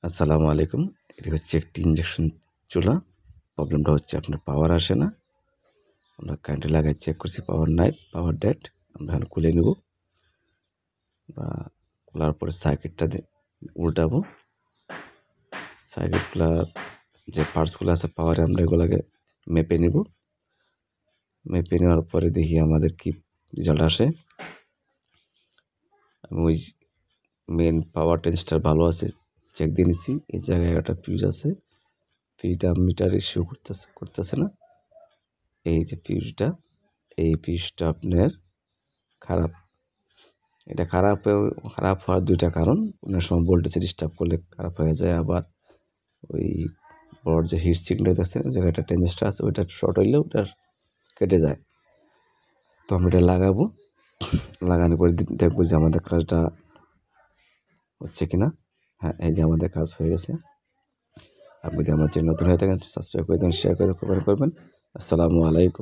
আসসালামু আলাইকুম। এটি হচ্ছে একটি ইঞ্জেকশন চুলা। প্রবলেমটা হচ্ছে আপনার পাওয়ার আসে না। আমরা কারেন্টে লাগায় চেক করছি পাওয়ার নাই, পাওয়ার ডেড। আমরা এখন খুলে নিব। খোলার পরে সার্কিটটা উল্টাবো। সার্কিট খোলার যে পার্টসগুলো আছে পাওয়ারে আমরা এগুলাকে মেপে নিব। মেপে নেওয়ার পরে দেখি আমাদের কি রেজাল্ট আসে। আমি ওই মেইন পাওয়ার ট্রানজিস্টর ভালো আছে চেক দিয়ে নিচ্ছি। এই জায়গায় একটা ফিউজ আছে। ফিউজটা মিটার ইস্যু করতেছে না। এই যে ফিউজটা, এই ফিউজটা আপনার খারাপ। এটা খারাপ হওয়ার ২ টা কারণ। অনেক সময় ভোল্টেজ ডিস্টার্ব করলে খারাপ হয়ে যায়। আবার ওই বড় যে হিট সিঙ্কটা দেখছেন ওই জায়গায় একটা ট্রানজিস্টর আছে, ওইটা শর্ট হইলে ওটা কেটে যায়। তো আমরা এটা লাগাবো। লাগানোর পরে দেখবো যে আমাদের কাজটা হচ্ছে কিনা। হ্যাঁ, এই যে আমাদের কাজ হয়ে গেছে। আপনি যদি আমার চ্যানেল নতুন হয়ে থাকেন সাবস্ক্রাইব করে দেবেন, শেয়ার করে কমেন্ট করবেন। আসসালামু আলাইকুম।